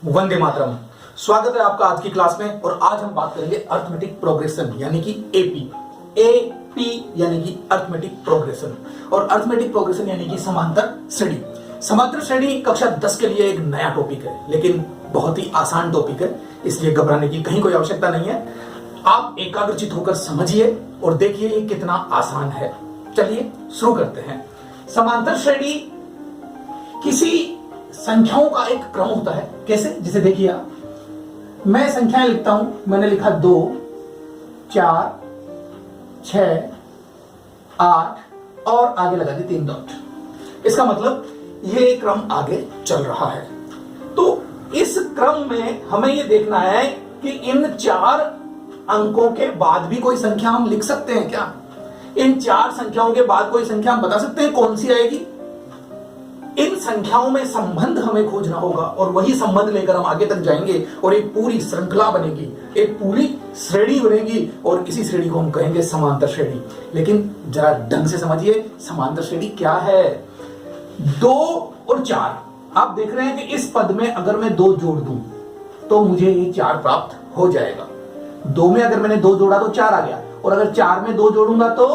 वंदे मातरम। स्वागत है आपका आज की क्लास में। और आज हम बात करेंगे अर्थमेटिक प्रोग्रेशन यानी कि एपी यानी कि अर्थमेटिक प्रोग्रेशन। और अर्थमेटिक प्रोग्रेशन यानी कि समांतर श्रेणी। समांतर श्रेणी कक्षा 10 के लिए एक नया टॉपिक है, लेकिन बहुत ही आसान टॉपिक है, इसलिए घबराने की कहीं कोई आवश्यकता नहीं है। आप एकाग्रचित होकर समझिए और देखिए ये कितना आसान है। चलिए शुरू करते हैं। समांतर श्रेणी किसी संख्याओं का एक क्रम होता है। कैसे? जैसे देखिए आप, मैं संख्याएं लिखता हूं। मैंने लिखा 2, 4, 6, 8 और आगे लगा दी 3 डॉट। इसका मतलब ये क्रम आगे चल रहा है। तो इस क्रम में हमें ये देखना है कि इन 4 अंकों के बाद भी कोई संख्या हम लिख सकते हैं क्या? इन 4 संख्याओं के बाद कोई संख्या हम बता सकते हैं कौन सी आएगी? इन संख्याओं में संबंध हमें खोजना होगा और वही संबंध लेकर हम आगे तक जाएंगे और एक पूरी श्रृंखला बनेगी, एक पूरी श्रेणी बनेगी और इसी श्रेणी को हम कहेंगे समांतर श्रेणी। लेकिन जरा ढंग से समझिए समांतर श्रेणी क्या है। 2 और 4, आप देख रहे हैं कि इस पद में अगर मैं 2 जोड़ दूं तो मुझे ये 4 प्राप्त हो जाएगा। 2 में अगर मैंने 2 जोड़ा तो 4 आ गया, और अगर 4 में 2 जोड़ूंगा तो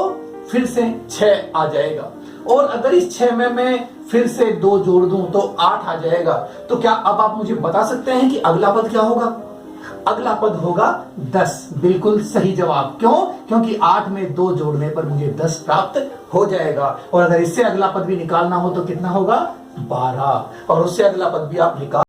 फिर से 6 आ जाएगा, और अगर इस 6 में मैं फिर से 2 जोड़ दूं तो 8 आ जाएगा। तो क्या अब आप मुझे बता सकते हैं कि अगला पद क्या होगा? अगला पद होगा 10। बिल्कुल सही जवाब। क्यों? क्योंकि 8 में 2 जोड़ने पर मुझे 10 प्राप्त हो जाएगा। और अगर इससे अगला पद भी निकालना हो तो कितना होगा? 12। और उससे अगला पद भी आप निकाल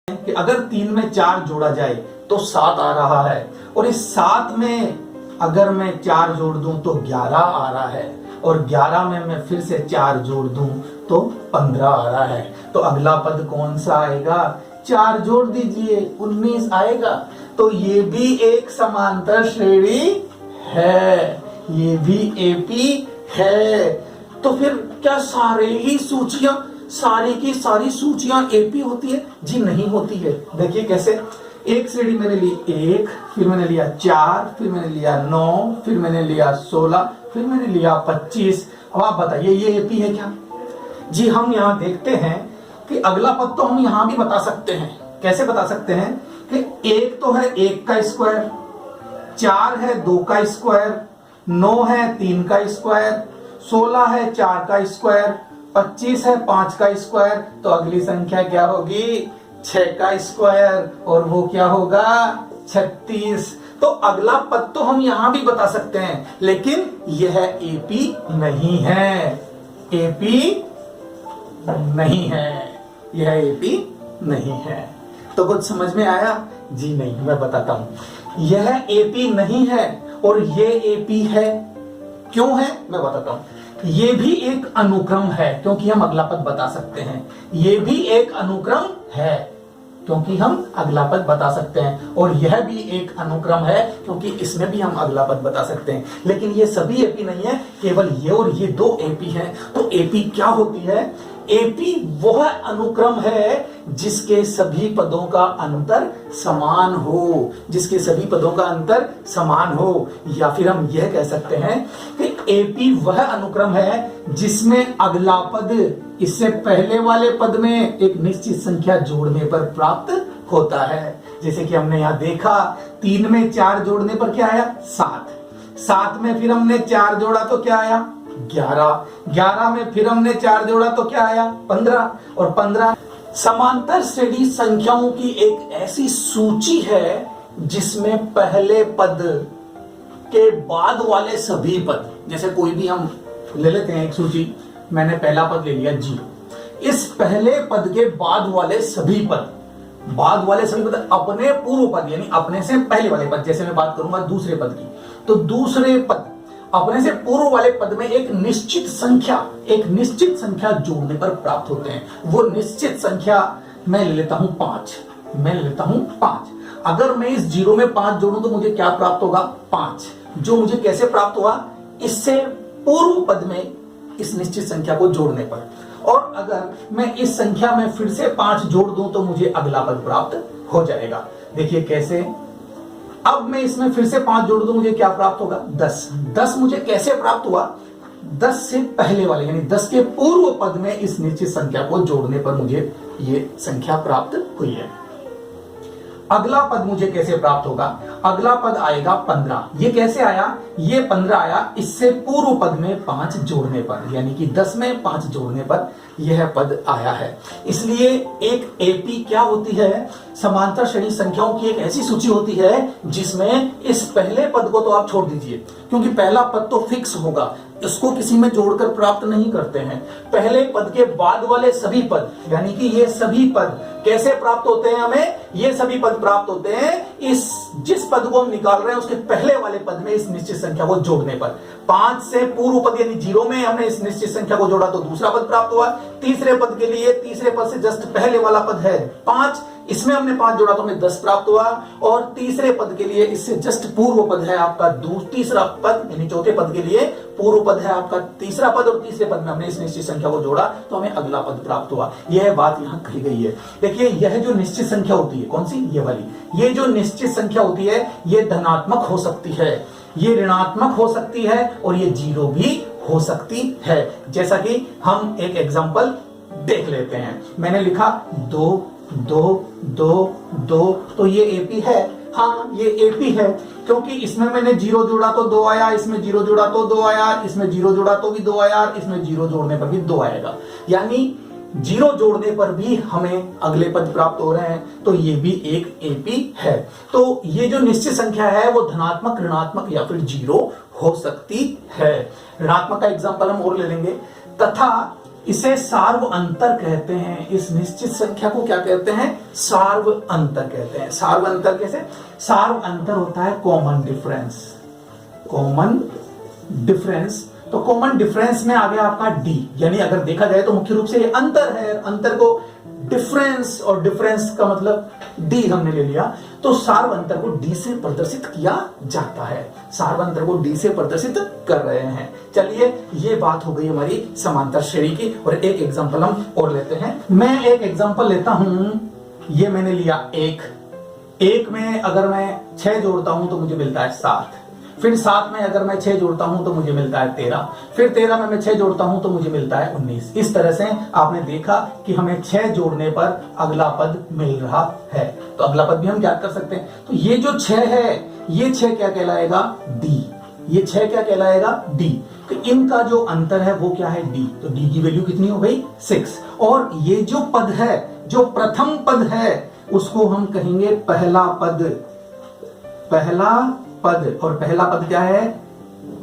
कि अगर 3 में 4 जोड़ा जाए तो 7 आ रहा है, और इस 7 में अगर मैं 4 जोड़ दूं तो 11 आ रहा है, और 11 में मैं फिर से 4 जोड़ दूं तो 15 आ रहा है। तो अगला पद कौन सा आएगा? 4 जोड़ दीजिए, 19 आएगा। तो ये भी एक समांतर श्रेणी है, ये भी एपी है। तो फिर क्या सारी की सारी सूचियां एपी होती है? जी नहीं होती है। देखिए कैसे। एक श्रेणी मैंने ली 1, फिर मैंने लिया 4, फिर मैंने लिया 9, फिर मैंने लिया 16, फिर मैंने लिया 25। अब आप बताइए ये एपी है क्या? जी हम यहां देखते हैं कि अगला पद तो हम यहां भी बता सकते हैं। कैसे बता सकते हैं कि 1 तो है 1 का स्क्वायर, 4 है 2 का स्क्वायर, 9 है 3 का स्क्वायर, 16 है 4 का स्क्वायर, 25 है 5 का स्क्वायर। तो अगली संख्या क्या होगी? 6 का स्क्वायर, और वो क्या होगा? 36। तो अगला पद तो हम यहां भी बता सकते हैं, लेकिन यह एपी नहीं है। एपी नहीं है, यह एपी नहीं है। तो कुछ समझ में आया? जी नहीं, मैं बताता हूं। यह एपी नहीं है और ये एपी है। क्यों है? मैं बताता हूं। ये भी एक अनुक्रम है क्योंकि हम अगला पद बता सकते हैं। ये भी एक अनुक्रम है क्योंकि हम अगला पद बता सकते हैं, और यह भी एक अनुक्रम है क्योंकि इसमें भी हम अगला पद बता सकते हैं। लेकिन ये सभी एपी नहीं है, केवल ये और ये दो एपी हैं। तो एपी क्या होती है? एपी वह अनुक्रम है जिसके सभी पदों का अंतर समान हो, जिसके सभी पदों का अंतर समान हो, या फिर हम यह कह सकते हैं कि एपी वह अनुक्रम है जिसमें अगला पद इससे पहले वाले पद में एक निश्चित संख्या जोड़ने पर प्राप्त होता है। जैसे कि हमने यहां देखा, 3 में 4 जोड़ने पर क्या आया? 7। 7 में फिर हमने 4 जोड़ा तो क्या आया? 11। 11 में फिर हमने 4 जोड़ा तो क्या आया? 15। और 15 समांतर श्रेणी संख्याओं की एक ऐसी सूची है जिसमें पहले पद के बाद वाले सभी पद, जैसे कोई भी हम ले लेते हैं एक सूची, मैंने पहला पद ले लिया 0, इस पहले पद के बाद वाले सभी पद, बाद वाले सभी पद अपने पूर्व पद यानी अपने से पहले वाले पद, जैसे मैं बात करूंगा दूसरे पद की, तो दूसरे पद अपने से पूर्व वाले पद में एक निश्चित संख्या जोड़ने पर प्राप्त होते हैं। वो निश्चित संख्या मैं ले लेता हूं 5। अगर मैं इस 0 में 5 जोड़ूं तो मुझे क्या प्राप्त होगा? 5, जो मुझे कैसे प्राप्त हुआ? इससे पूर्व पद में इस निश्चित संख्या को जोड़ने पर। और अगर मैं इस संख्या में फिर से 5 जोड़ दूं तो मुझे अगला पद प्राप्त हो जाएगा। देखिए कैसे, अब मैं इसमें फिर से 5 जोड़ दूं, मुझे क्या प्राप्त होगा? 10। 10 मुझे कैसे प्राप्त हुआ? 10 से पहले वाले यानी 10 के पूर्व पद में इस निश्चित संख्या को जोड़ने पर मुझे ये संख्या प्राप्त हुई है। अगला पद मुझे कैसे प्राप्त होगा? अगला पद आएगा 15। ये कैसे आया? ये 15 आया इससे पूर्व पद में 5 जोड़ने पर, यानी कि 10 में 5 जोड़ने पर यह पद आया है। इसलिए एक एपी क्या होती है? समांतर श्रेणी संख्याओं की एक ऐसी सूची होती है जिसमें इस पहले पद को तो आप छोड़ दीजिए क्योंकि पहला पद तो फिक्स होगा, इसको किसी में जोड़कर प्राप्त नहीं करते हैं। पहले पद के बाद वाले सभी पद यानी कि ये सभी पद कैसे प्राप्त होते हैं हमें? ये सभी पद प्राप्त होते हैं इस जिस पद को हम निकाल रहे हैं उसके पहले वाले पद में इस निश्चित संख्या को जोड़ने पर। 5 से पूर्व पद यानी 0 में हमने इस निश्चित संख्या को जोड़ा तो दूसरा पद प्राप्त हुआ। तीसरे पद के लिए तीसरे पद से जस्ट पहले वाला पद है 5, इसमें हमने 5 जोड़ा तो हमें 10 प्राप्त हुआ। और तीसरे पद के लिए इससे जस्ट पूर्व पद है आपका तीसरा पद यानी चौथे पद के लिए पूर्व पद है आपका तीसरा पद, और तीसरे पद में हमने इस निश्चित संख्या को जोड़ा तो हमें अगला पद प्राप्त हुआ। यह बात यहां कही गई है। देखिए यह जो निश्चित संख्या होती है, कौन सी? ये वाली। ये जो निश्चित संख्या होती है ये धनात्मक हो सकती है, ये ऋणात्मक हो सकती है, और ये 0 भी हो सकती है। जैसा कि हम एक एग्जांपल देख लेते हैं। मैंने लिखा 2 2 2 2, तो ये एपी है। हाँ ये एपी है क्योंकि इसमें मैंने 0 जोड़ा तो 2 आया, इसमें 0 जोड़ा तो 2 आया, इसमें 0 जोड़ा तो भी 2 आया, इसमें 0 जोड़ने पर भी 2 आएगा, यानी 0 जोड़ने पर भी हमें अगले पद प्राप्त हो रहे हैं। तो ये भी एक एपी है। तो ये जो निश्चित संख्या है वो धनात्मक, ऋणात्मक या फिर 0 हो सकती है। ऋणात्मक का एग्जांपल हम और ले लेंगे। तथा इसे सार्व अंतर कहते हैं। इस निश्चित संख्या को क्या कहते हैं? सार्व अंतर कहते हैं। सार्व अंतर कैसे? सार्व अंतर होता है कॉमन डिफरेंस। कॉमन डिफरेंस, तो कॉमन डिफरेंस में आ गया आपका डी, यानी अगर देखा जाए तो मुख्य रूप से ये अंतर है। अंतर को डिफरेंस, और डिफरेंस का मतलब डी हमने ले लिया, तो सार्व अंतर को डी से प्रदर्शित किया जाता है। सार्व अंतर को डी से प्रदर्शित कर रहे हैं। चलिए ये बात हो गई हमारी समांतर श्रेणी की, और एक एग्जांपल हम और लेते हैं। मैं एक एग्जांपल लेता हूं, ये मैंने लिया 1 में अगर मैं 6 जोड़ता हूं तो मुझे मिलता है 7, फिर 7 में अगर मैं 6 जोड़ता हूं तो मुझे मिलता है 13, फिर 13 में मैं 6 जोड़ता हूं तो मुझे मिलता है 19। इस तरह से आपने देखा कि हमें 6 जोड़ने पर अगला पद मिल रहा है। तो अगला पद भी हम ज्ञात कर सकते हैं। तो ये जो 6 है, ये 6 क्या कहलाएगा? डी। ये 6 क्या कहलाएगा? डी। तो इनका जो अंतर है वो क्या है? डी। तो डी की वैल्यू कितनी हो गई? 6। और ये जो पद है, जो प्रथम पद है, उसको हम कहेंगे पहला पद। पहला पद, और पहला पद क्या है?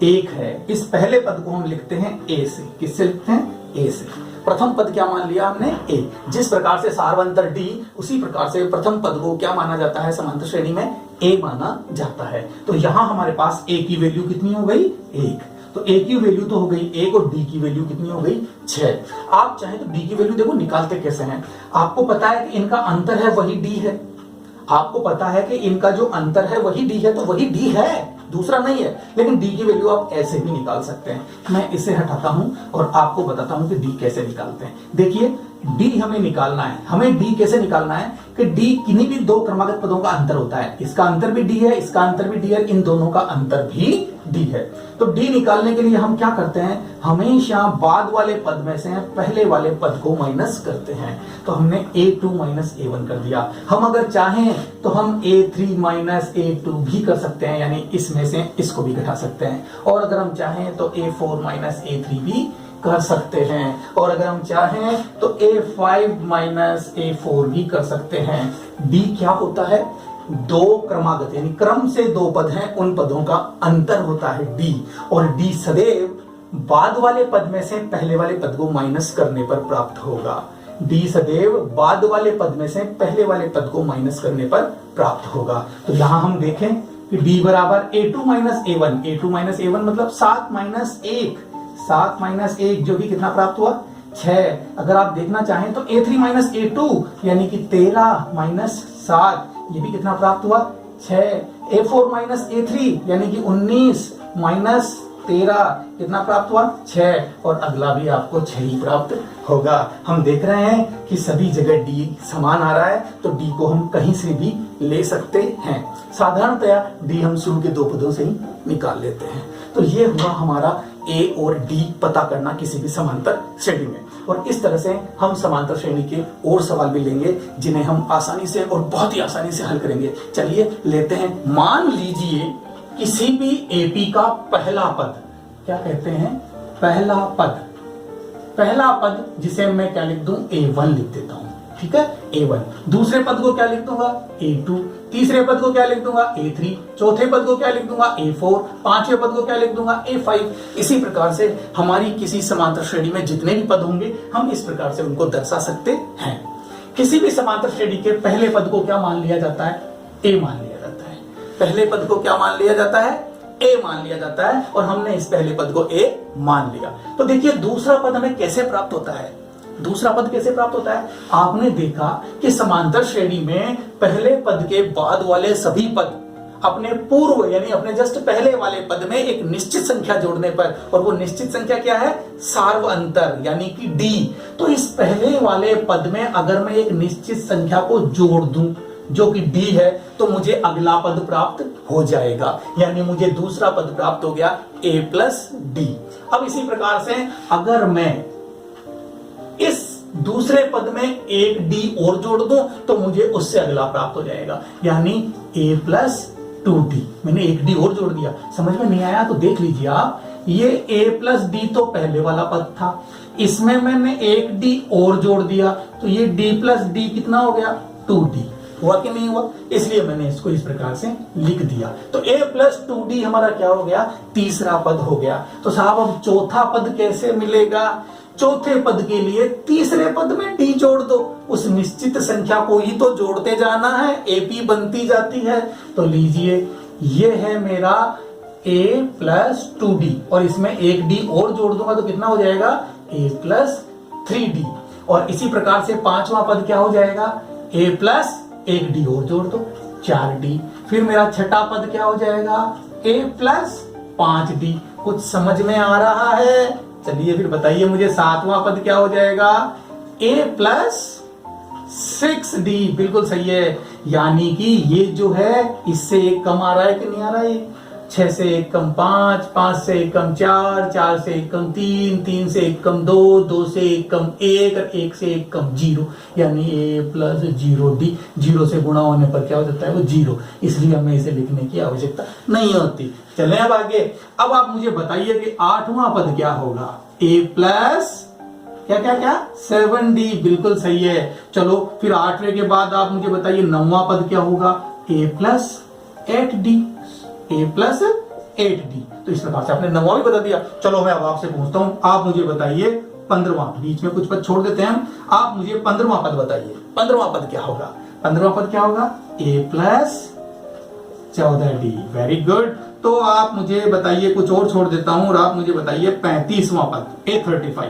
1 है। इस पहले पद को हम लिखते हैं ए से। किससे लिखते हैं? ए से। प्रथम पद क्या मान लिया हमने? ए। जिस प्रकार से सार्वंतर डी, उसी प्रकार से प्रथम पद को क्या माना जाता है समांतर श्रेणी में? ए माना जाता है। तो यहां हमारे पास ए की वैल्यू कितनी हो गई? 1। तो a की वैल्यू तो हो गई 1 और d की वैल्यू कितनी हो गई 6। आप चाहे तो d की वैल्यू देखो निकालते कैसे हैं। आपको पता है कि इनका अंतर है वही d है, आपको पता है कि इनका जो अंतर है वही d है, तो वही d है, दूसरा नहीं है। लेकिन d की वैल्यू आप ऐसे भी निकाल सकते हैं। मैं इसे हटाता हूं और आपको बताता हूं कि d कैसे निकालते हैं। देखिए d हमें निकालना है, हमें d कैसे निकालना है कि d किन्हीं भी दो क्रमागत पदों का अंतर होता है, इसका अंतर भी d है, इसका अंतर भी d है, इन दोनों का अंतर भी d है। तो d निकालने के लिए हम क्या करते हैं, हमेशा बाद वाले पद में से पहले वाले पद को माइनस करते हैं। तो हमने a2 माइनस a1 कर दिया। हम अगर चाहें तो हम a3 माइनस a2 भी कर सकते हैं, यानी इसमें से इसको भी घटा सकते हैं। और अगर हम चाहें तो a4 माइनस a3 भी कर सकते हैं, और अगर हम चाहें तो a5 माइनस a4 भी कर सकते हैं। d क्या होता है, दो क्रमागत यानी क्रम से दो पद हैं, उन पदों का अंतर होता है d, और d सदैव बाद वाले पद में से पहले वाले पद को माइनस करने पर प्राप्त होगा। d सदैव बाद वाले पद में से पहले वाले पद को माइनस करने पर प्राप्त होगा। तो यहां हम देखें कि d बराबर a2 minus a1, a2 minus a1 मतलब 7 माइनस 1, 7 माइनस 1 जो कि कितना प्राप्त हुआ 6। अगर आप देखना चाहें तो a3 माइनस a2 यानी कि 13 माइनस 7, ये भी कितना प्राप्त हुआ 6। a4 माइनस a3 यानी कि 19 माइनस 13 कितना प्राप्त हुआ 6, और अगला भी आपको 6 ही प्राप्त होगा। हम देख रहे हैं कि सभी जगह d समान आ रहा है, तो d को हम कहीं से भी ले सकते हैं। साधारणतया d हम शुरू के दो पदों से ही निकाल लेते हैं। तो ये हुआ हमारा a और d पता करना किसी भी समांतर श्रेणी में। और इस तरह से हम समांतर श्रेणी के और सवाल भी लेंगे जिन्हें हम आसानी से और बहुत ही आसानी से हल करेंगे। चलिए लेते हैं। मान लीजिए किसी भी AP का पहला पद, क्या कहते हैं, पहला पद, पहला पद जिसे मैं क्या लिख दूं, A1 लिख देता हूं, ठीक है, A1। दूसरे पद को क्या लिख दूंगा, A2। तीसरे पद को क्या लिख दूंगा, A3। चौथे पद को क्या लिख दूंगा, A4। पांचवें पद को क्या लिख दूंगा, A5। इसी प्रकार से हमारी किसी समांतर श्रेणी में जितने भी पद होंगे हम इस प्रकार से उनको दर्शा सकते हैं। किसी भी समांतर श्रेणी के पहले पद को क्या मान लिया जाता है, A मान लिया जाता है। पहले पद को क्या मान लिया जाता है, A मान लिया जाता है, और हमने इस पहले पद को A मान लिया। तो देखिए दूसरा पद हमें कैसे प्राप्त होता है, दूसरा पद कैसे प्राप्त होता है। आपने देखा कि समांतर श्रेणी में पहले पद के बाद वाले सभी पद अपने पूर्व यानी अपने जस्ट पहले वाले पद में एक निश्चित संख्या जोड़ने पर, और वो निश्चित संख्या क्या है, सार्व अंतर यानी कि d। तो इस पहले वाले पद में अगर मैं एक निश्चित संख्या को जोड़ दूं जो कि d है, तो मुझे अगला पद प्राप्त हो जाएगा, यानी मुझे दूसरा पद प्राप्त हो गया a प्लस डी। अब इसी प्रकार से अगर मैं इस दूसरे पद में एक d और जोड़ दूं तो मुझे उससे अगला प्राप्त हो जाएगा, यानी a प्लस 2d। मैंने एक d और जोड़ दिया। समझ में नहीं आया तो देख लीजिए आप, ये a प्लस डी तो पहले वाला पद था, इसमें मैंने एक d और जोड़ दिया तो ये d प्लस डी कितना हो गया, 2d। हुआ कि नहीं हुआ, इसलिए मैंने इसको इस प्रकार से लिख दिया। तो a प्लस 2d हमारा क्या हो गया, तीसरा पद हो गया। तो साहब अब चौथा पद कैसे मिलेगा, चौथे पद के लिए तीसरे पद में d जोड़ दो, उस निश्चित संख्या को ही तो जोड़ते जाना है, AP बनती जाती है। तो लीजिए ये है मेरा a प्लस 2d, और इसमें एक d और जोड़ दूंगा तो कितना हो जाएगा, a प्लस 3d। और इसी प्रकार से पांचवा पद क्या हो जाएगा, a प्लस एक d और जोड़ दो, 4d। फिर मेरा छठा पद क्या हो जाएगा, a प्लस 5d। कुछ समझ में आ रहा है, चलिए फिर बताइए मुझे सातवां पद क्या हो जाएगा, a प्लस 6d। बिल्कुल सही है, यानी कि ये जो है इससे एक कम आ रहा है कि नहीं आ रहा है, 6 से एक कम 5, 5 से एक कम 4, 4 से एक कम 3, 3 से एक कम 2, 2 से एक कम 1 और 1 से एक कम 0, यानी a प्लस 0d। 0 से गुणा होने पर क्या हो जाता है, वो 0, इसलिए हमें इसे लिखने की आवश्यकता नहीं होती। चलें अब आगे। अब आप मुझे बताइए कि आठवां पद क्या होगा, a प्लस क्या क्या क्या 7d। बिल्कुल सही है। चलो फिर आठवें के बाद आप मुझे बताइए नौवां पद क्या होगा, a plus 8d, a plus 8d। तो इस प्रकार से आपने नौवां भी बता दिया। चलो मैं अब आपसे पूछता हूं, आप मुझे बताइए 15वां, बीच में कुछ पद छोड़ देते हैं हम, आप मुझे 15वां पद बताइए। 15वां पद क्या होगा, 15वां पद क्या होगा, a plus 14d। Very good. तो आप मुझे बताइए, कुछ और छोड़ देता हूं और आप मुझे बताइए 35वां पद A35।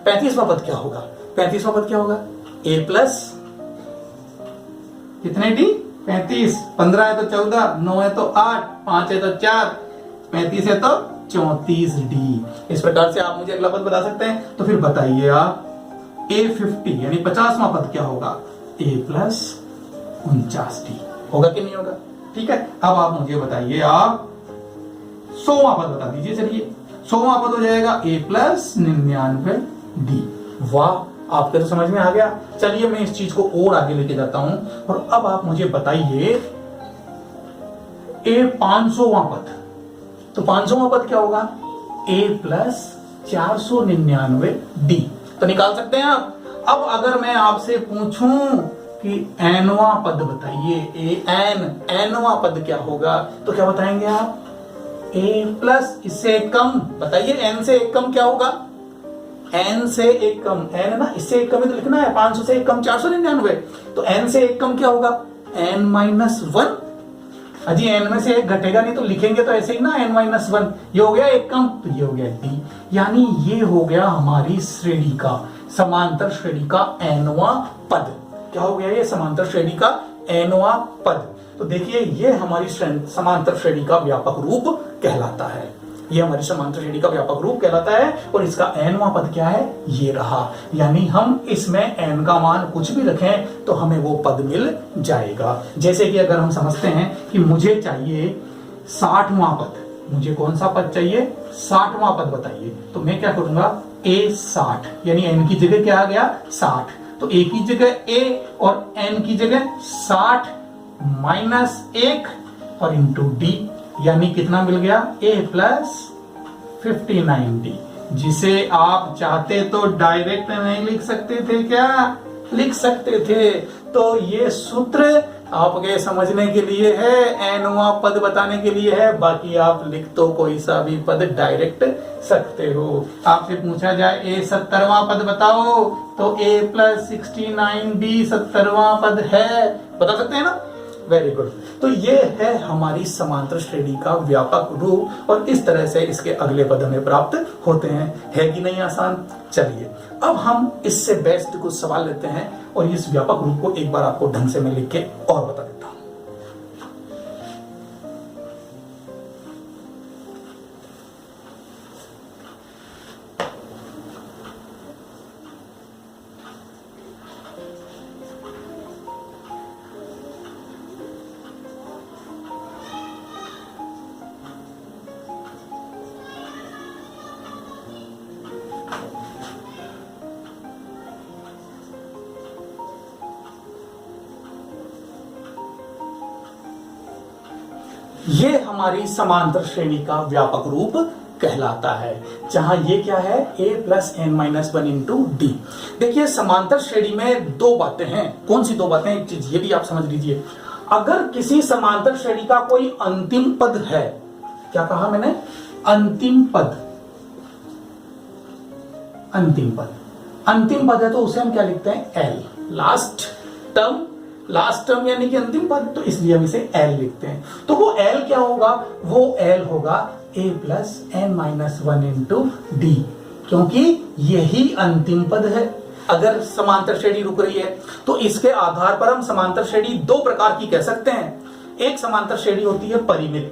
35वां पद क्या होगा? 35वां पद क्या होगा? A प्लस कितने डी? 35। 15 है तो 14, 9 है तो 8, 5 है तो 4, 35 है तो 34 डी। इस प्रकार से आप मुझे अगला पद बता सकते हैं। तो फिर बताइए आप A50 यानी 50वां पद क्या होगा? A प्लस 49 डी होगा कि नहीं होगा? ठीक है, अब आप मुझे बताइए, आप 100वां पद बता दीजिए। चलिए 100वां पद हो जाएगा A प्लस 99 डी। वाह, आपके तो समझ में आ गया। चलिए मैं इस चीज को और आगे लेके जाता हूं और अब आप मुझे बताइए A 500वां पद। तो 500वां पद क्या होगा? A plus 499 D. तो निकाल सकते हैं आप। अब अगर मैं आपसे पूछूं कि nवां पद बताइए, nवां पद क्या होगा, तो क्या बताएंगे आप? A प्लस इससे एक कम, बताइए n से एक कम क्या होगा? n से एक कम, n ना इससे एक कम है तो लिखना है, 500 से एक कम 499, तो n से एक कम क्या होगा? n minus 1। अजी n में से एक घटेगा नहीं तो लिखेंगे तो ऐसे ही ना, n माइनस 1। ये हो गया एक कम, तो ये हो गया d, यानी ये हो गया हमारी श्रेणी का, समांतर श्रेणी का nवां पद। क्या हो गया? ये समांतर श्रेणी का nवां पद। तो देखिए ये हमारी समांतर श्रेणी का व्यापक रूप कहलाता है। ये हमारी समांतर श्रेणी का व्यापक रूप कहलाता है और इसका nवां पद क्या है? ये रहा। यानी हम इसमें n का मान कुछ भी रखें तो हमें वो पद मिल जाएगा। जैसे कि अगर हम समझते हैं कि मुझे चाहिए 60वां पद, मुझे कौन सा पद चाहिए? 60वां पद बताइए। तो मैं क्या करूंगा? A 60 यानी n की जगह क्या आ गया? 60। तो A की जगह A और n की जगह 60 माइनस 1 और इंटू डी, यानी कितना मिल गया? A प्लस 59 डी, जिसे आप चाहते तो डायरेक्ट नहीं लिख सकते थे क्या? लिख सकते थे। तो ये सूत्र आपके समझने के लिए है, nवां पद बताने के लिए है। बाकी आप लिख तो कोई सा भी पद डायरेक्ट सकते हो। आपसे पूछा जाए A 70वां पद बताओ, तो A प्लस 69 B 70वां पद है, बता सकते हैं ना? Very good. तो ये है हमारी समांतर श्रेणी का व्यापक रूप और इस तरह से इसके अगले पद हमें प्राप्त होते हैं। है कि नहीं आसान? चलिए अब हम इससे बेस्ट कुछ सवाल लेते हैं और इस व्यापक रूप को एक बार आपको ढंग से मैं लिख के और बता देता हूं। ये हमारी समांतर श्रेणी का व्यापक रूप कहलाता है, जहां ये क्या है? A plus n minus 1 into D. देखिए समांतर श्रेणी में दो बातें हैं। कौन सी दो बातें? एक चीज ये भी आप समझ लीजिए, अगर किसी समांतर श्रेणी का कोई अंतिम पद है, क्या कहा मैंने? अंतिम पद। अंतिम पद, अंतिम पद है तो उसे हम क्या लिखते हैं? L। Last term, last term यानी कि अंतिम पद, तो इसलिए हम इसे L लिखते हैं। तो वो L क्या होगा? वो L होगा A plus n minus 1 into D, क्योंकि यही अंतिम पद है। अगर समांतर श्रेणी रुक रही है तो इसके आधार पर हम समांतर श्रेणी दो प्रकार की कह सकते हैं। एक समांतर श्रेणी होती है परिमित,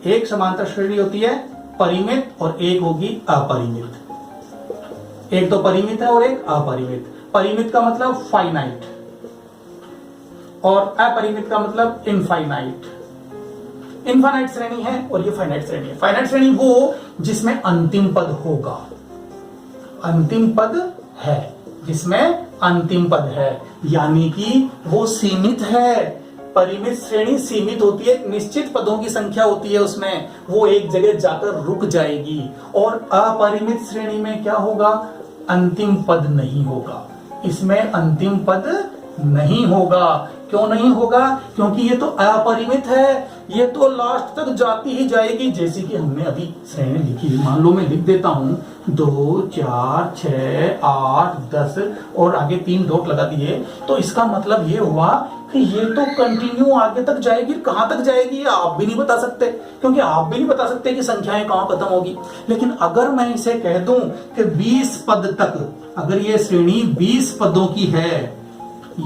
एक समांतर श्रेणी होती है परिमित और एक होगी अपरिमित। एक तो परिमित है और एक अपरिमित। परिमित का मतलब फाइनाइट और अपरिमित का मतलब इनफाइनाइट। इनफाइनाइट श्रेणी है और ये फाइनाइट श्रेणी है। फाइनाइट श्रेणी वो जिसमें अंतिम पद होगा, अंतिम पद है, जिसमें अंतिम पद है, यानी कि वो सीमित है। परिमित श्रेणी सीमित होती है, निश्चित पदों की संख्या होती है उसमें, वो एक जगह जाकर रुक जाएगी। और अपरिमित श्रेणी में क्या होगा? अंतिम पद नहीं होगा, इसमें अंतिम पद नहीं होगा। क्यों नहीं होगा? क्योंकि ये तो अपरिमित है, ये तो लास्ट तक जाती ही जाएगी। जैसे कि हमने अभी श्रेणी लिखी, मान लो मैं लिख देता हूं 2 4 6 8 10 और आगे 3 डॉट लगा दिए, तो इसका मतलब ये हुआ कि कि ये तो कंटिन्यू आगे तक जाएगी, कहां तक जाएगी ये आप भी नहीं बता सकते, क्योंकि आप भी नहीं बता सकते कि संख्याएं कहां खत्म होगी। लेकिन अगर मैं इसे कह दूं कि 20 पद तक, अगर ये श्रेणी 20 पदों की है,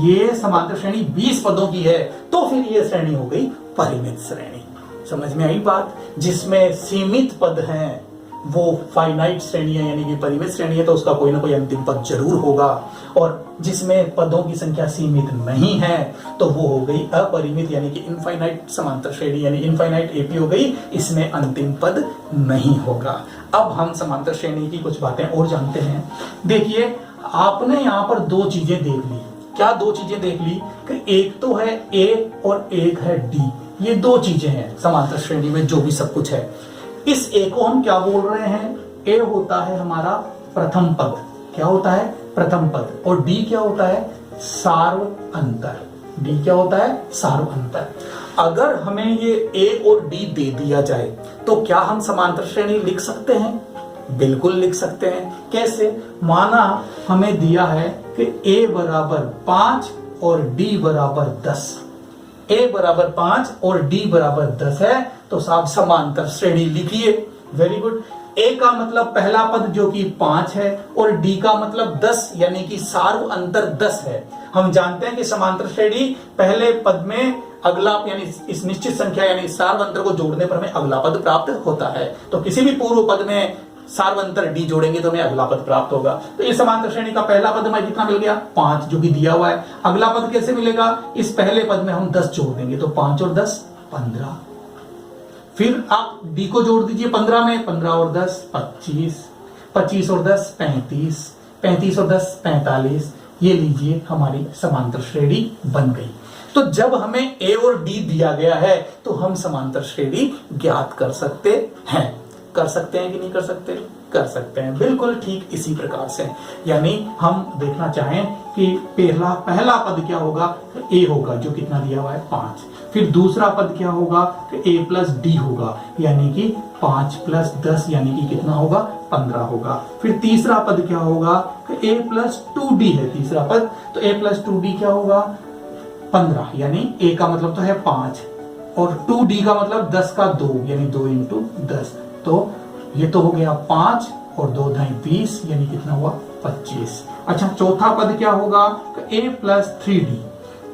ये समांतर श्रेणी 20 पदों की है, तो फिर ये श्रेणी हो गई परिमित श्रेणी। समझ में आई बात? जिसमें सीमित पद हैं वो फाइनाइट श्रेणी है, यानी कि परिमित श्रेणी है, तो उसका कोई ना कोई अंतिम पद जरूर होगा। और जिसमें पदों की संख्या सीमित नहीं है तो वो हो गई अपरिमित, यानी कि इनफाइनाइट समांतर श्रेणी, यानी इनफाइनाइट एपी हो गई, इसमें अंतिम पद नहीं होगा। अब हम समांतर श्रेणी की कुछ बातें और जानते हैं। देखिए, आपने यहाँ पर दो चीजें देख ली। क्या दो चीजें देख ली? कि एक तो है ए और एक है डी। ये दो चीजें हैं समांतर श्रेणी में, जो भी सब कुछ है। इस ए को हम क्या बोल रहे हैं? ए होता है हमारा प्रथम पद। क्या होता है? प्रथम पद। और डी क्या होता है? सार्व अंतर। डी क्या होता है? सार्व अंतर। अगर हमें ये ए और डी दे दिया जाए तो क्या हम समांतर श्रेणी लिख सकते हैं? बिल्कुल लिख सकते हैं। कैसे? माना हमें दिया है कि ए बराबर 5 और डी बराबर 10। ए बराबर 5 और डी बराबर 10 है, तो साहब समांतर श्रेणी लिखिए। Very good. ए का मतलब पहला पद जो कि 5 है और डी का मतलब 10, यानी कि सार्व अंतर 10 है। हम जानते हैं कि समांतर श्रेणी पहले पद में अगला, यानी इस निश्चित संख्या यानी सार्व अंतर को जोड़ने पर हमें अगला पद प्राप्त होता है। तो किसी भी पूर्व पद में सार्वंतर डी जोड़ेंगे तो हमें अगला पद प्राप्त होगा। तो इस समांतर श्रेणी का पहला पद हमें कितना मिल गया? 5, जो कि दिया हुआ है। अगला पद कैसे मिलेगा? इस पहले पद में हम 10 जोड़ देंगे, तो 5 और 10 15। फिर आप डी को जोड़ दीजिए 15 में, 15 और 10 25, 25 और 10 35, 35 और 10 45। ये लीजिए हमारी समांतर श्रेणी बन गई। तो जब हमें ए और डी दिया गया है तो हम समांतर श्रेणी ज्ञात कर सकते हैं। कर सकते हैं कि नहीं कर सकते? कर सकते हैं, बिल्कुल ठीक इसी प्रकार से। यानी हम देखना चाहें कि पहला पद क्या होगा? ए होगा, जो कितना दिया हुआ है? 5। फिर दूसरा पद क्या होगा? कि ए प्लस डी होगा, यानी कि 5 प्लस 10, यानी कि कितना होगा? 15 होगा। फिर तीसरा पद क्या होगा? कि ए प्लस 2डी है तीसरा पद, तो ए प्लस 2डी क्या होगा? 15, यानी ए का मतलब तो है 5 और 2डी का मतलब 10 का 2, यानी 2 इंटू 10। तो ये तो हो गया 5 और 2 ढाई 20, यानी कितना हुआ? 25। अच्छा, चौथा पद क्या होगा? ए प्लस 3डी।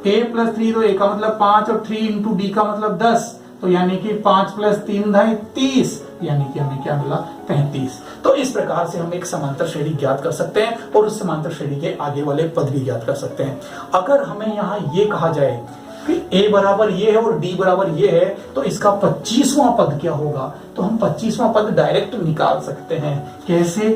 ए प्लस 3, तो ए का मतलब 5 और 3 इंटू डी का मतलब 10, तो यानी कि 5 प्लस 3 ढाई 30, यानी कि हमें क्या मिला? 35। तो इस प्रकार से हम एक समांतर श्रेणी ज्ञात कर सकते हैं और उस समांतर श्रेणी के आगे वाले पद भी ज्ञात कर सकते हैं। अगर हमें यहाँ ये कहा जाए कि ए बराबर ये है और डी बराबर ये है, तो इसका 25वां पद क्या होगा? तो हम 25वां पद डायरेक्ट निकाल सकते हैं। कैसे?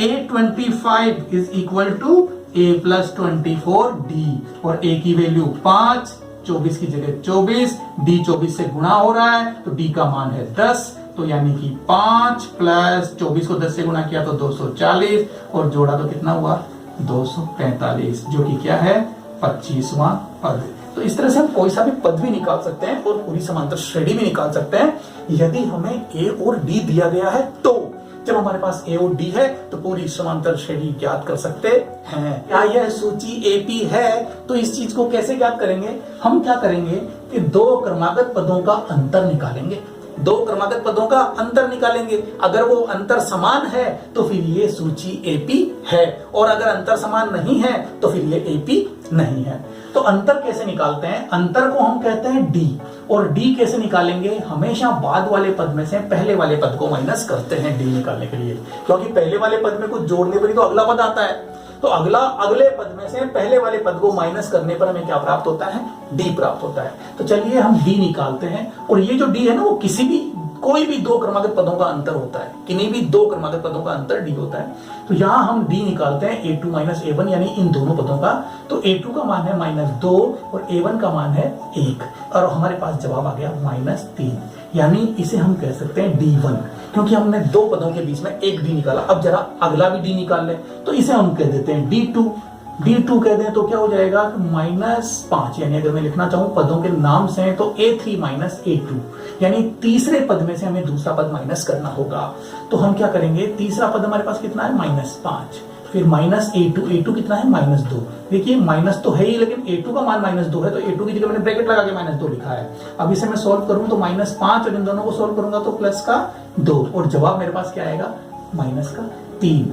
A25 is equal to A plus 24 D, और ए की वैल्यू 5, 24 की जगह 24, डी 24 से गुणा हो रहा है, तो डी का मान है 10, तो यानी कि 5 प्लस 24 को 10 से गुणा किया तो 240, और जोड़ा तो कितना हुआ? 245, जो कि क्या है? 25वां पद। तो इस तरह से हम कोई सा भी पद भी निकाल सकते हैं और पूरी समांतर श्रेणी भी निकाल सकते हैं, यदि हमें ए और डी दिया गया है तो। जब हमारे पास ए और डी है तो पूरी समांतर श्रेणी ज्ञात कर सकते हैं। क्या यह सूची एपी है? तो इस चीज को कैसे ज्ञात करेंगे? हम क्या करेंगे कि दो क्रमागत पदों का अंतर निकालेंगे। दो क्रमागत पदों का अंतर निकालेंगे। अगर वो अंतर समान है तो फिर ये सूची एपी है, और अगर अंतर समान नहीं है तो फिर ये एपी नहीं है। तो अंतर कैसे निकालते हैं? अंतर को हम कहते हैं डी, और डी कैसे निकालेंगे? हमेशा बाद वाले पद में से पहले वाले पद को माइनस करते हैं डी निकालने के लिए, क्योंकि पहले वाले पद में कुछ जोड़ने पर ही तो अगला पद आता है। तो अगले पद में से पहले वाले पद को माइनस करने पर हमें क्या प्राप्त होता है? डी प्राप्त होता है। तो चलिए हम डी निकालते हैं, और ये जो डी है ना, वो कोई भी दो क्रमागत पदों का अंतर होता है, किन्हीं भी दो क्रमागत पदों का अंतर डी होता है। तो यहां हम डी निकालते हैं a2 माइनस a1, यानी इन दोनों पदों का। तो a2 का मान है -2 और a1 का मान है 1, और हमारे पास जवाब आ गया -3, यानी इसे हम कह सकते हैं D1, क्योंकि हमने दो पदों के बीच में एक डी निकाला। अब जरा अगला भी डी निकाल ले, तो इसे हम कह देते हैं D2। D2 कह दें तो क्या हो जाएगा? -5, यानी अगर मैं लिखना चाहूं पदों के नाम से तो A3 माइनस A2, यानी तीसरे पद में से हमें दूसरा पद माइनस करना होगा। तो हम क्या करेंगे? तीसरा पद हमारे पास कितना है? -5, फिर माइनस a2 कितना है -2। देखिए माइनस तो है ही, लेकिन a2 का मान -2 है, तो a2 की जगह मैंने ब्रैकेट लगा के -2 लिखा है। अब इसे मैं सोल्व करूं तो -5 और इन दोनों को सोल्व करूंगा तो +2 और जवाब मेरे पास क्या आएगा -3।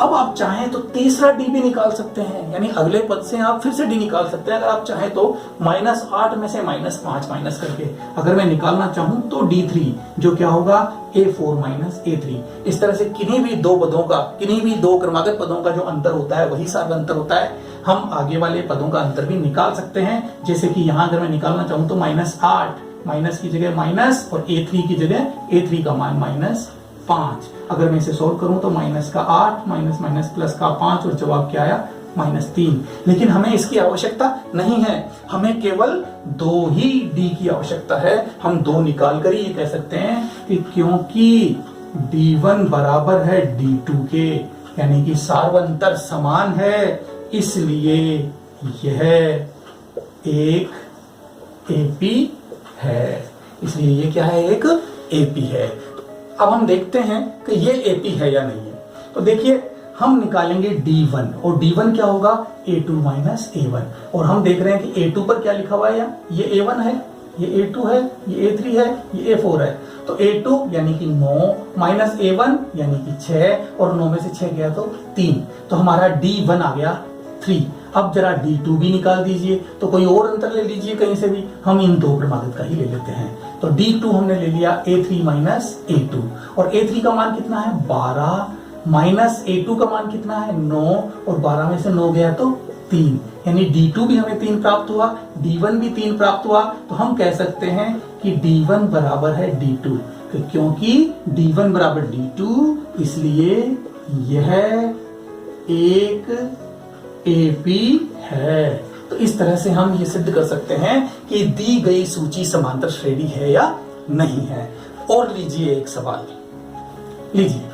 अब आप चाहें तो तीसरा डी भी निकाल सकते हैं, यानी अगले पद से आप फिर से डी निकाल सकते हैं। अगर आप चाहें तो -8 में से -5 माइनस करके अगर मैं निकालना चाहूं तो D3 जो क्या होगा A4 - A3। इस तरह से किन्हीं भी दो पदों का, किन्हीं भी दो क्रमागत पदों का जो अंतर होता है वही सारा अंतर होता है। हम आगे वाले पदों का अंतर भी निकाल सकते हैं, जैसे कि यहां अगर मैं निकालना चाहूं तो -8 माइनस की जगह माइनस और A3 की जगह A3 का मान -5। अगर मैं इसे सोल्व करूं तो -8 माइनस प्लस का 5 और जवाब क्या आया -3। लेकिन हमें इसकी आवश्यकता नहीं है, हमें केवल 2 ही डी की आवश्यकता है। हम 2 निकाल कर ही ये कह सकते हैं कि क्योंकि D1 बराबर है D2 के, यानी कि सार्वंतर समान है, इसलिए यह एक AP है। इसलिए ये क्या है, एक AP है। अब हम देखते हैं कि ये AP है या नहीं है। तो देखिए हम निकालेंगे D1 और D1 क्या होगा A2 - A1 और हम देख रहे हैं कि A2 पर क्या लिखा हुआ है, ये A1 है, ये A2 है, ये A3 है, ये A4 है। तो A2 यानी कि 9 माइनस A1 यानी कि 6 और 9 में से 6 गया तो 3, तो हमारा D1 आ गया 3। अब जरा D2 भी निकाल दीजिए, तो कोई और अंतर ले लीजिए कहीं से भी, हम इन दो क्रमागत का ही ले लेते हैं। तो D2 हमने ले लिया A3 - A2 और A3 का मान कितना है 12 माइनस A2 का मान कितना है 9 और 12 में से 9 गया तो 3, यानी D2 भी हमें 3 प्राप्त हुआ, D1 भी 3 प्राप्त हुआ। तो हम कह सकते हैं कि D1 बराबर है D2, क्योंकि D1 बराबर D2 इसलिए यह एक AP है। तो इस तरह से हम ये सिद्ध कर सकते हैं कि दी गई सूची समांतर श्रेणी है या नहीं है। और लीजिए एक सवाल, लीजिए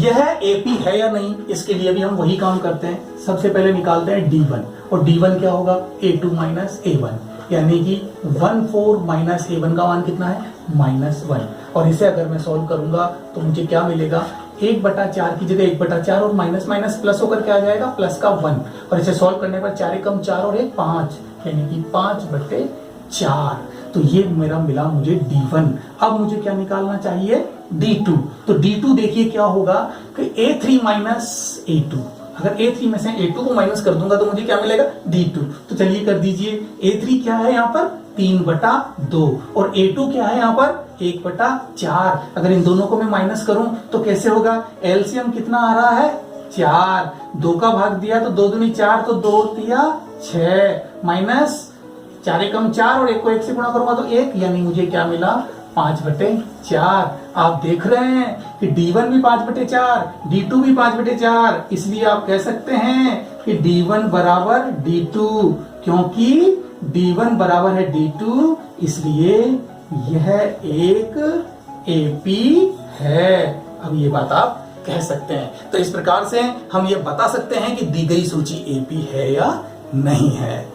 यह AP है या नहीं, इसके लिए भी हम वही काम करते हैं। सबसे पहले निकालते हैं D1 और D1 क्या होगा A2 - A1, यानी कि 14 माइनस A1 का मान कितना है -1। और इसे अगर मैं सॉल्व करूंगा तो मुझे क्या मिलेगा 1/4 की जगह 1/4 और माइनस माइनस प्लस होकर क्या आ जाएगा +1। और इसे सॉल्व करने पर 4 × 4 और 1 5, यानी कि 5/4। तो ये मेरा मिला मुझे D1। अब मुझे क्या निकालना चाहिए D2। तो D2 देखिए क्या होगा कि A3 - A2। अगर A3 में से A2 को माइनस कर दूंगा तो मुझे क्या मिलेगा D2। तो चलिए कर दीजिए, A3 क्या है यहाँ पर 3/2 और A2 क्या है यहाँ पर 1/4। अगर इन दोनों को मैं माइनस करूं तो कैसे होगा, एलसीएम कितना आ रहा है 4, 2 का भाग दिया तो 2 दूनी 4, तो 2 तिया 6 माइनस 4 × 4 और 1 को 1 से गुणा करूंगा तो 1, यानी मुझे क्या मिला 5/4। आप देख रहे हैं कि D1 भी 5/4, D2 भी 5/4, इसलिए आप कह सकते हैं कि D1 बराबर D2। क्योंकि D1 बराबर है D2 इसलिए यह एक AP है। अब ये बात आप कह सकते हैं। तो इस प्रकार से हम ये बता सकते हैं कि दी गई सूची AP है या नहीं है।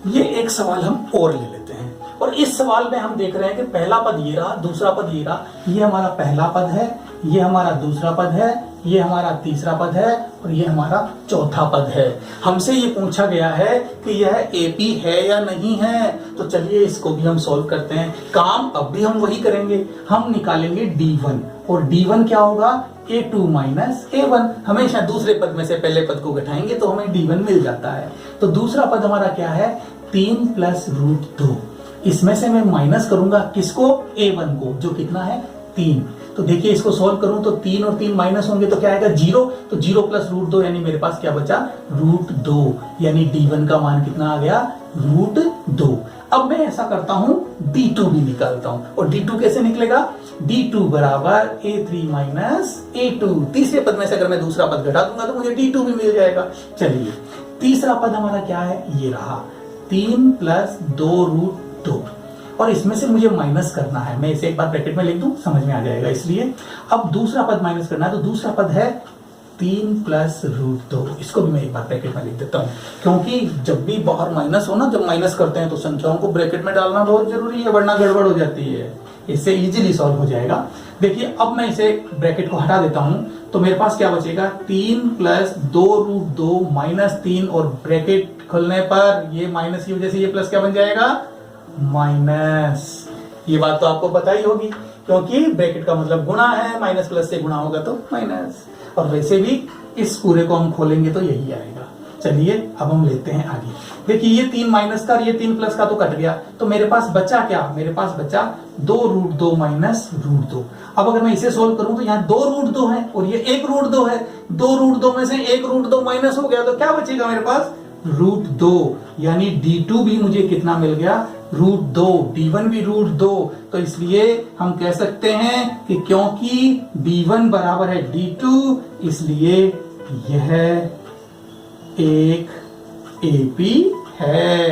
ये एक सवाल हम और ले लेते हैं और इस सवाल में हम देख रहे हैं कि पहला पद ये रहा, दूसरा पद ये रहा। ये हमारा पहला पद है, ये हमारा दूसरा पद है, ये हमारा तीसरा पद है और ये हमारा चौथा पद है। हमसे ये पूछा गया है कि यह AP है या नहीं है। तो चलिए इसको भी हम सॉल्व करते हैं। काम अब भी हम वही करेंगे, हम निकालेंगे D1 और D1 क्या होगा A2 - A1। हमेशा दूसरे पद में से पहले पद को घटाएंगे तो हमें D1 मिल जाता है। तो दूसरा पद हमारा क्या है 3 + √2। इसमें से मैं माइनस करूंगा किसको A1 को, जो कितना है 3। तो देखिए इसको सॉल्व करूं तो 3 और 3 माइनस होंगे तो क्या आएगा 0। तो 0 + √2 यानी मेरे पास क्या बचा √2, यानी D1 का मान कितना आ गया √2। अब मैं ऐसा करता हूं D2 भी निकालता हूं और D2 कैसे निकलेगा D2 बराबर A3 - A2। तीसरे पद में से अगर मैं दूसरा पद घटा दूंगा तो मुझे D2 भी मिल जाएगा। चलिए तीसरा पद हमारा क्या है, ये रहा 3 + 2√2 और इसमें से मुझे माइनस करना है। मैं इसे एक बार ब्रैकेट में लिख दूं, समझ में आ जाएगा। इसलिए अब दूसरा पद माइनस करना है, तो दूसरा पद है 3 + √2। इसको भी मैं एक बार ब्रैकेट में लिख देता हूं, क्योंकि जब भी बाहर माइनस हो ना, जब माइनस करते हैं तो संख्याओं को ब्रैकेट में डालना बहुत जरूरी है, वरना गड़बड़ हो जाती है। इससे इजीली सॉल्व हो जाएगा। देखिए अब मैं इसे ब्रैकेट को हटा देता हूं तो मेरे पास क्या बचेगा 3 प्लस 2√2 माइनस 3 और ब्रैकेट खोलने पर ये माइनस की वजह से ये प्लस क्या बन जाएगा माइनस। ये बात तो आपको पता ही होगी क्योंकि ब्रैकेट का मतलब गुणा है, माइनस प्लस से गुणा होगा तो माइनस। और वैसे भी इस पूरे को हम खोलेंगे तो यही आएगा। चलिए अब हम लेते हैं आगे। देखिए ये 3 माइनस का और ये 3 प्लस का तो कट गया, तो मेरे पास बचा क्या, मेरे पास बचा 2√2 माइनस √2। अब अगर मैं इसे सोल्व करूं तो यहाँ 2√2 है और ये 1√2 है, 2√2 में से 1√2 माइनस हो गया तो क्या बचेगा मेरे पास √2, यानी D2 भी मुझे कितना मिल गया √2, D1 भी √2। तो इसलिए हम कह सकते हैं कि क्योंकि D1 बराबर है D2 इसलिए यह एक AP है।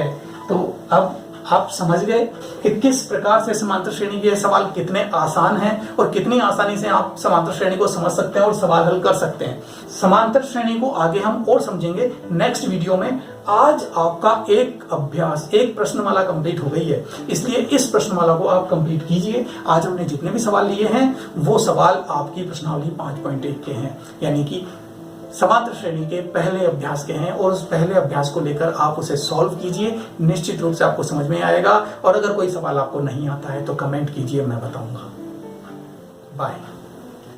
तो अब आप समझ गए कि किस प्रकार से समांतर श्रेणी के सवाल कितने आसान हैं और कितनी आसानी से आप समांतर श्रेणी को समझ सकते हैं और सवाल हल कर सकते हैं। समांतर श्रेणी को आगे हम और समझेंगे नेक्स्ट वीडियो में। आज आपका एक अभ्यास, एक प्रश्नमाला कंप्लीट हो गई है, इसलिए इस प्रश्नमाला को आप कंप्लीट कीजिए। आज हमने जितने भी सवाल लिए हैं वो सवाल आपकी प्रश्नावली 5.1 के हैं, यानी कि समांतर श्रेणी के पहले अभ्यास के हैं और उस पहले अभ्यास को लेकर आप उसे सॉल्व कीजिए, निश्चित रूप से आपको समझ में आएगा। और अगर कोई सवाल आपको नहीं आता है तो कमेंट कीजिए, मैं बताऊंगा। बाय।